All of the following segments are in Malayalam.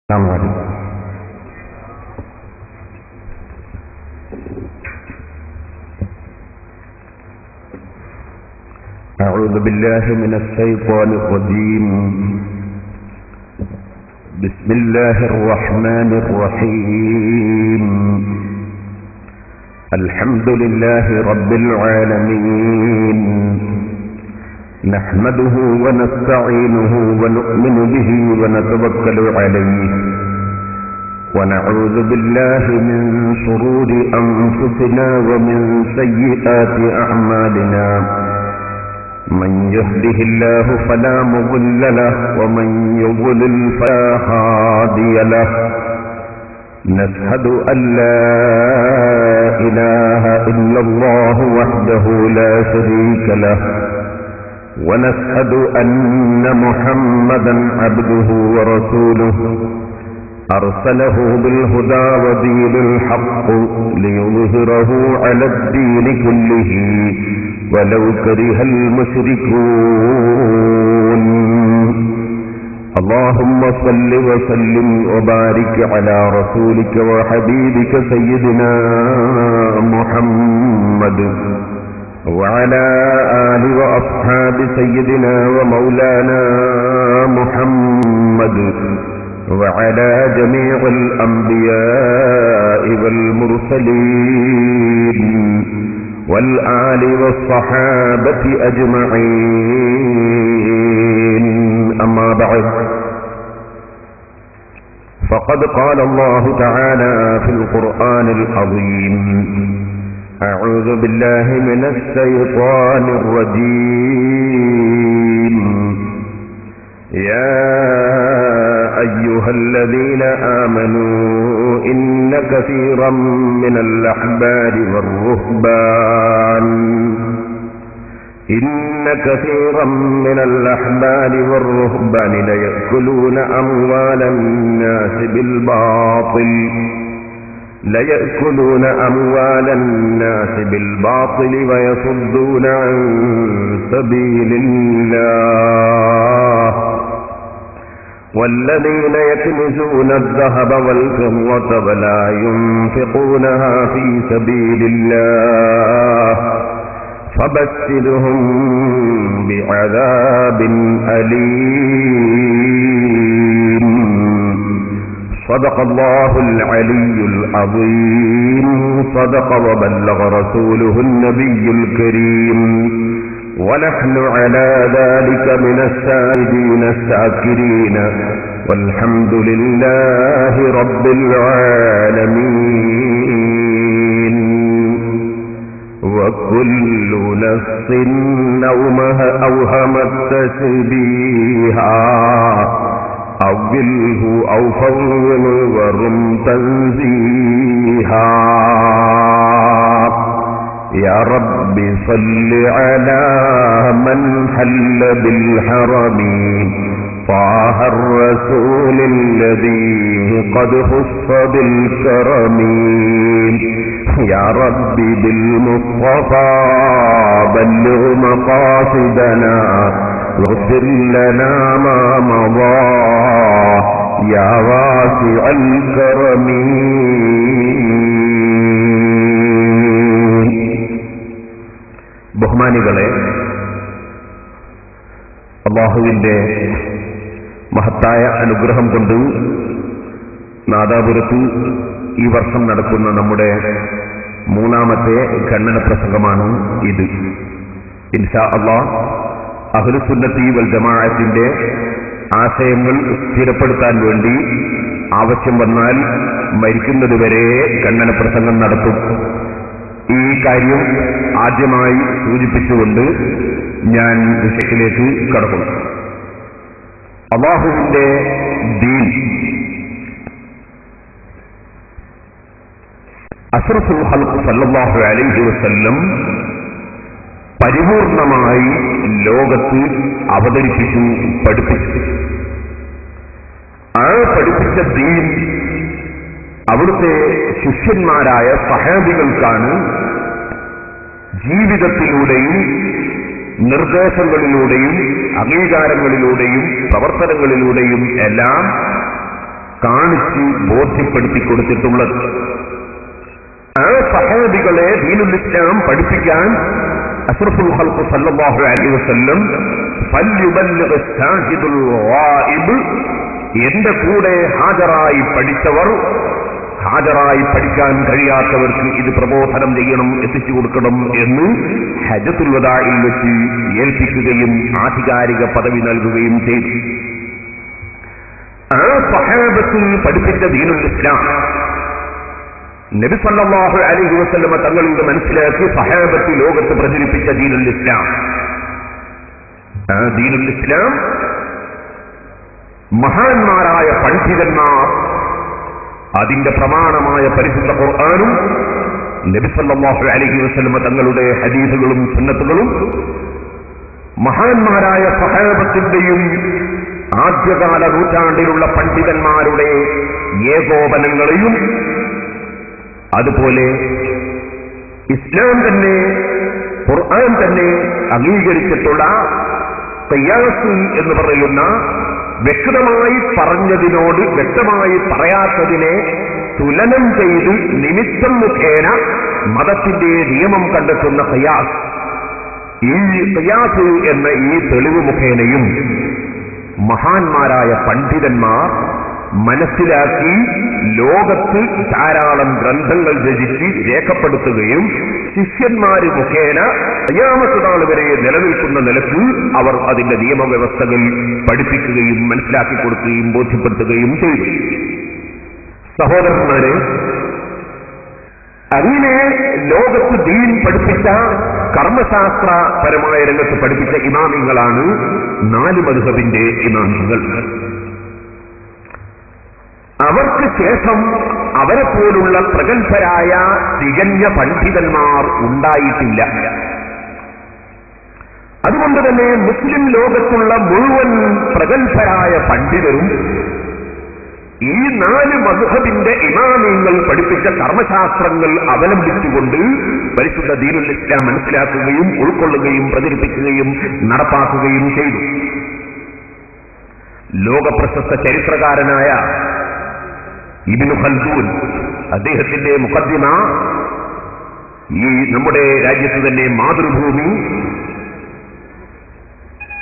السلام عليكم. أعوذ بالله من الشيطان الرجيم. بسم الله الرحمن الرحيم. الحمد لله رب العالمين، نحمده ونستعينه ونؤمن به ونتوكل عليه، ونعوذ بالله من شرور أنفسنا ومن سيئات أعمالنا. من يهده الله فلا مضل له، ومن يضلل فلا هادي له. نشهد أن لا إله إلا الله وحده لا شريك له، ونشهد أن محمدا عبده ورسوله، أرسله بالهدى ودين الحق ليظهره على الدين كله ولو كره المشركون. اللهم صل وسلم وبارك على رسولك وحبيبك سيدنا محمد وعلى آل وأصحاب سيدنا ومولانا محمد وعلى جميع الأنبياء والمرسلين والآل والصحابة أجمعين. أما بعد، فقد قال الله تعالى في القرآن العظيم: أعوذ بالله من الشيطان الرجيم. يا أيها الذين آمنوا إن كثيرا من الأحبار والرهبان ليأكلون أموال الناس بالباطل ويصدون عن سبيل الله. والذين يكنزون الذهب والفضة ولا ينفقونها في سبيل الله فبشرهم بعذاب أليم. صدق الله العلي العظيم. صدق وبلغ رسوله النبي الكريم، ونحن على ذلك من الشاهدين الشاكرين، والحمد لله رب العالمين. وكل نفس أوهمت تشبيها أوله أو فضل ورم تنزيها. يا رب صل على من حل بالحرم طه الرسول الذي قد خص بالكرم. يا رب بالمصطفى بلغ مقاصدنا واغفر لنا ما مضى يا واسع الكرم. ബഹുമാനികളെ, അല്ലാഹുവിന്റെ മഹത്തായ അനുഗ്രഹം കൊണ്ട് നാദാപുരത്ത് ഈ വർഷം നടക്കുന്ന നമ്മുടെ മൂന്നാമത്തെ ഖണ്ഡന പ്രസംഗമാണ് ഇത്. ഇൻഷാ അല്ലാഹ് അഹ്ലുസുന്നത്തി വൽ ജമാഅത്തിന്റെ ആശയങ്ങൾ സ്ഥിരപ്പെടുത്താൻ വേണ്ടി ആവശ്യം വന്നാൽ മരിക്കുന്നതുവരെ ഖണ്ഡന പ്രസംഗം നടത്തും. ഈ കാര്യം ആദ്യമായി സൂചിപ്പിച്ചുകൊണ്ട് ഞാൻ വിഷയത്തിലേക്ക് കടക്കും. അല്ലാഹുവിന്റെ ദീൻ അഷ്റഫുൽ ഖൽഖ് സല്ലല്ലാഹു അലൈഹി വസല്ലം പരിപൂർണമായി ലോകത്ത് അവതരിപ്പിച്ചു, പഠിപ്പിച്ചു. ആ പഠിപ്പിച്ച ദീൻ അവിടുത്തെ ശിഷ്യന്മാരായ സഹാബികൾക്കാണ് ജീവിതത്തിലൂടെയും നിർദ്ദേശങ്ങളിലൂടെയും അംഗീകാരങ്ങളിലൂടെയും പ്രവർത്തനങ്ങളിലൂടെയും എല്ലാം കാണിച്ച് ബോധ്യപ്പെടുത്തി കൊടുത്തിട്ടുള്ളത്. ആ സഹാബികളെ ദീനുൽ ഇസ്ലാം പഠിപ്പിക്കാൻ അഷ്റഫുൽ ഖൽഖ് സല്ലല്ലാഹു അലൈഹി വസല്ലം ഫല്യുബല്ലിഗ് ഷാഹിദുൽ ഗായിബ്, എന്റെ കൂടെ ഹാജരായി പഠിച്ചവർ, ഹാജരായി പഠിക്കാൻ കഴിയാത്തവർക്ക് ഇത് പ്രബോധനം ചെയ്യണം, എത്തിച്ചു കൊടുക്കണം എന്ന് ഹജ്ജത്തുൽ വദാഇൽ വെച്ച് ഏൽപ്പിക്കുകയും ആധികാരിക പദവി നൽകുകയും ചെയ്തു. ആ സഹാബത്ത് പഠിപ്പിച്ച ദീനുൽ ഇസ്ലാം നബി സല്ലല്ലാഹു അലൈഹി വസല്ലമ തങ്ങളുടെ മനസ്സിലാക്കി സഹാബത്ത് ലോകത്ത് പ്രചരിപ്പിച്ച ദീനുൽ ഇസ്ലാം. ആ ദീനുൽ ഇസ്ലാം മഹാന്മാരായ പണ്ഡിതന്മാർ അതിന്റെ പ്രമാണമായ പരിശുദ്ധ ഖുർആനും നബി സല്ലല്ലാഹു അലൈഹി വസല്ലമ തങ്ങളുടെ ഹദീസുകളും സുന്നത്തുകളും മഹാന്മാരായ സഹാബത്തിന്റെയും ആദ്യകാല നൂറ്റാണ്ടിലുള്ള പണ്ഡിതന്മാരുടെ ഏകോപനങ്ങളെയും അതുപോലെ ഇസ്ലാം തന്നെ ഖുർആൻ തന്നെ അംഗീകരിച്ചിട്ടുള്ള ഖിയാസ് എന്ന് പറയുന്ന വ്യക്തമായി പറഞ്ഞതിനോട് വ്യക്തമായി പറയാത്തതിനെ തുലനം ചെയ്ത് നിമിത്തം മുഖേന മതത്തിന്റെ നിയമം കണ്ടെത്തുന്ന ഖിയാസ്, ഈ ഖിയാസ് എന്ന ഈ തെളിവ് മുഖേനയും മഹാന്മാരായ പണ്ഡിതന്മാർ മനസ്സിലാക്കി ലോകത്ത് ധാരാളം ഗ്രന്ഥങ്ങൾ രചിച്ച് രേഖപ്പെടുത്തുകയും ശിഷ്യന്മാര് മുഖേന ഖിയാമത്ത് നാൾ വരെ നിലനിൽക്കുന്ന നിലക്ക് അവർ അതിന്റെ നിയമവ്യവസ്ഥകൾ പഠിപ്പിക്കുകയും മനസ്സിലാക്കി കൊടുക്കുകയും ബോധ്യപ്പെടുത്തുകയും ചെയ്തു. സഹോദരന്മാരെ, അങ്ങനെ ലോകത്ത് ദീൻ പഠിപ്പിച്ച കർമ്മശാസ്ത്രപരമായ രംഗത്ത് പഠിപ്പിച്ച ഇമാമിങ്ങളാണ് 4 മദ്ഹബിന്റെ ഇമാമിങ്ങൾ. അവർക്ക് ശേഷം അവരെ പോലുള്ള പ്രഗത്ഭരായ തികഞ്ഞ പണ്ഡിതന്മാർ ഉണ്ടായിട്ടില്ല. അതുകൊണ്ട് തന്നെ മുസ്ലിം ലോകത്തുള്ള മുഴുവൻ പ്രഗത്ഭരായ പണ്ഡിതരും ഈ 4 മദ്ഹബിന്റെ ഇമാമിങ്ങൾ പഠിപ്പിച്ച കർമ്മശാസ്ത്രങ്ങൾ അവലംബിച്ചുകൊണ്ട് പരിശുദ്ധ ദീനുൽ ഇസ്ലാം മനസ്സിലാക്കുകയും ഉൾക്കൊള്ളുകയും പ്രചരിപ്പിക്കുകയും നടപ്പാക്കുകയും ചെയ്തു. ലോകപ്രശസ്ത ചരിത്രകാരനായ ഇബ്നു ഖൽദൂൻ, അദ്ദേഹത്തിന്റെ മുഖദ്ദിമ ഈ നമ്മുടെ രാജ്യത്ത് തന്നെ മാതൃഭൂമി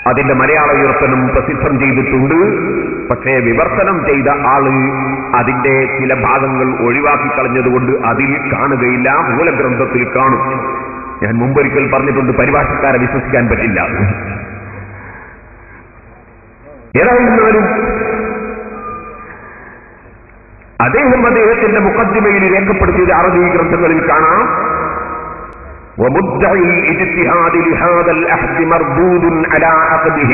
അതിന്റെ മലയാള വിവർത്തനം പ്രസിദ്ധം ചെയ്തിട്ടുണ്ട്. പക്ഷേ വിവർത്തനം ചെയ്ത ആള് അതിന്റെ ചില ഭാഗങ്ങൾ ഒഴിവാക്കി കളഞ്ഞതുകൊണ്ട് അതിൽ കാണുകയില്ല, മൂലഗ്രന്ഥത്തിൽ കാണും. ഞാൻ മുമ്പൊരിക്കൽ പറഞ്ഞിട്ടുണ്ട്, പരിഭാഷക്കാരെ വിശ്വസിക്കാൻ പറ്റില്ല. ഏതായിരുന്നാലും അദ്ദേഹത്തിന്റെ മുഖദ്ദിമയിൽ രേഖപ്പെടുത്തിയത് അറബി ഗ്രന്ഥങ്ങളിൽ കാണാം. ومدعي الاجتهاد لهذا العهد مردود على عقده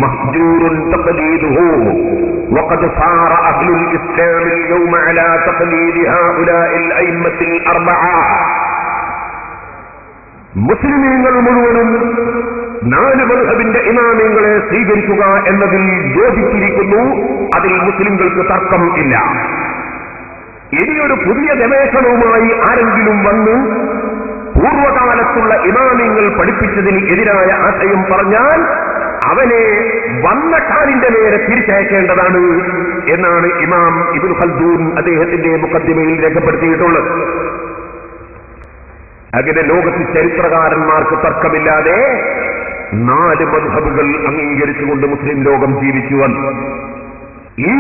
مهجور تقليده وقد صار أهل الإسلام اليوم على تقليد هؤلاء الأئمة الأربعة. മുസ്ലിമീങ്ങൾ മുഴുവനും 4 മദ്ഹബിന്റെ ഇമാമിങ്ങളെ സ്വീകരിക്കുക എന്നതിൽ യോജിച്ചിരിക്കുന്നു. അതിൽ മുസ്ലിങ്ങൾക്ക് തർക്കം ഇല്ല. ഇനിയൊരു പുതിയ ഗവേഷണവുമായി ആരെങ്കിലും വന്ന് പൂർവകാലത്തുള്ള ഇമാമിങ്ങൾ പഠിപ്പിച്ചതിന് എതിരായ ആശയം പറഞ്ഞാൽ അവനെ വന്ന കാലിന്റെ നേരെ തിരിച്ചയക്കേണ്ടതാണ് എന്നാണ് ഇമാം ഇബ്നു ഖൽദൂൻ അദ്ദേഹത്തിന്റെ മുഖദ്ദിമയിൽ രേഖപ്പെടുത്തിയിട്ടുള്ളത്. അങ്ങനെ ലോകത്ത് ചരിത്രകാരന്മാർക്ക് തർക്കമില്ലാതെ 4 മദ്ഹബുകൾ അംഗീകരിച്ചുകൊണ്ട് മുസ്ലിം ലോകം ജീവിച്ചു വന്നു. ഈ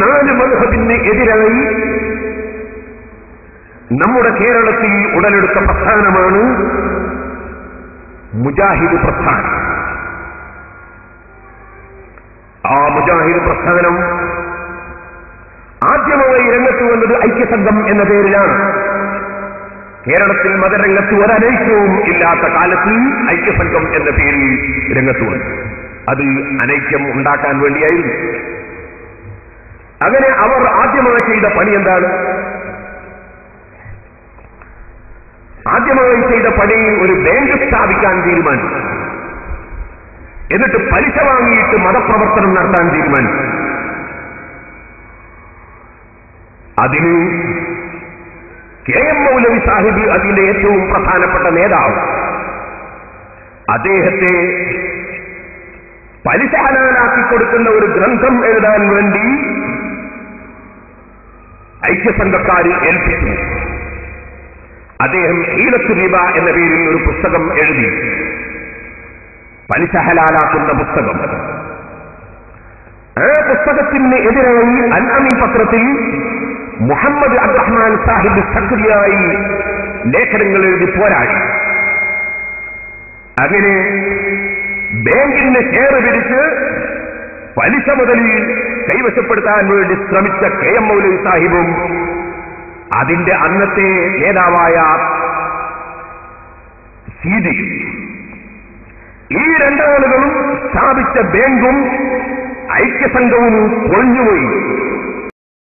4 മദ്ഹബിന് എതിരായി നമ്മുടെ കേരളത്തിൽ ഉടലെടുത്ത പ്രസ്ഥാനമാണ് മുജാഹിദ് പ്രസ്ഥാനം. ആ മുജാഹിദ് പ്രസ്ഥാനം ആദ്യമായി രംഗത്ത് വന്നത് ഐക്യസംഘം എന്ന പേരിലാണ്. കേരളത്തിൽ മതരംഗത്ത് ഒരനൈക്യവും ഇല്ലാത്ത കാലത്ത് ഐക്യസംഘം എന്ന പേരിൽ രംഗത്ത് വന്നു. അത് അനൈക്യം ഉണ്ടാക്കാൻ വേണ്ടിയായിരുന്നു. അങ്ങനെ അവർ ആദ്യമായി ചെയ്ത പണി എന്താണ്? ആദ്യമായി ചെയ്ത പണി ഒരു ബാങ്ക് സ്ഥാപിക്കാൻ തീരുമാനിച്ചു. എന്നിട്ട് പലിശ വാങ്ങിയിട്ട് മതപ്രവർത്തനം നടത്താൻ തീരുമാനിച്ചു. അതിന് KM മൗലവി സാഹിബ് അതിന്റെ ഏറ്റവും പ്രധാനപ്പെട്ട നേതാവ്. അദ്ദേഹത്തെ പലിശ ഹലാലാക്കി കൊടുക്കുന്ന ഒരു ഗ്രന്ഥം എഴുതാൻ വേണ്ടി ഐക്യസംഘക്കാര് ഏൽപ്പിച്ചു. അദ്ദേഹം ഹീലത്തു റിബ എന്ന പേരിൽ ഒരു പുസ്തകം എഴുതി, പലിശ ഹലാലാക്കുന്ന പുസ്തകം. ആ പുസ്തകത്തിന് എതിരായി അൽ-അമീൻ പത്രത്തിൽ മുഹമ്മദ് അബ്ദുറഹ്മാൻ സാഹിബ് സക്രിയായി ലേഖനങ്ങൾ എഴുതി പോരാടി. അങ്ങനെ ബാങ്കിന് ഷെയർ പിരിച്ച് പലിശ മുതലിൽ കൈവശപ്പെടുത്താൻ വേണ്ടി ശ്രമിച്ച KM മൗലവി സാഹിബും അതിന്റെ അന്നത്തെ നേതാവായ സീതി, ഈ രണ്ടാളുകളും സ്ഥാപിച്ച ബാങ്കും ഐക്യസംഘവും പൊളിഞ്ഞുപോയി.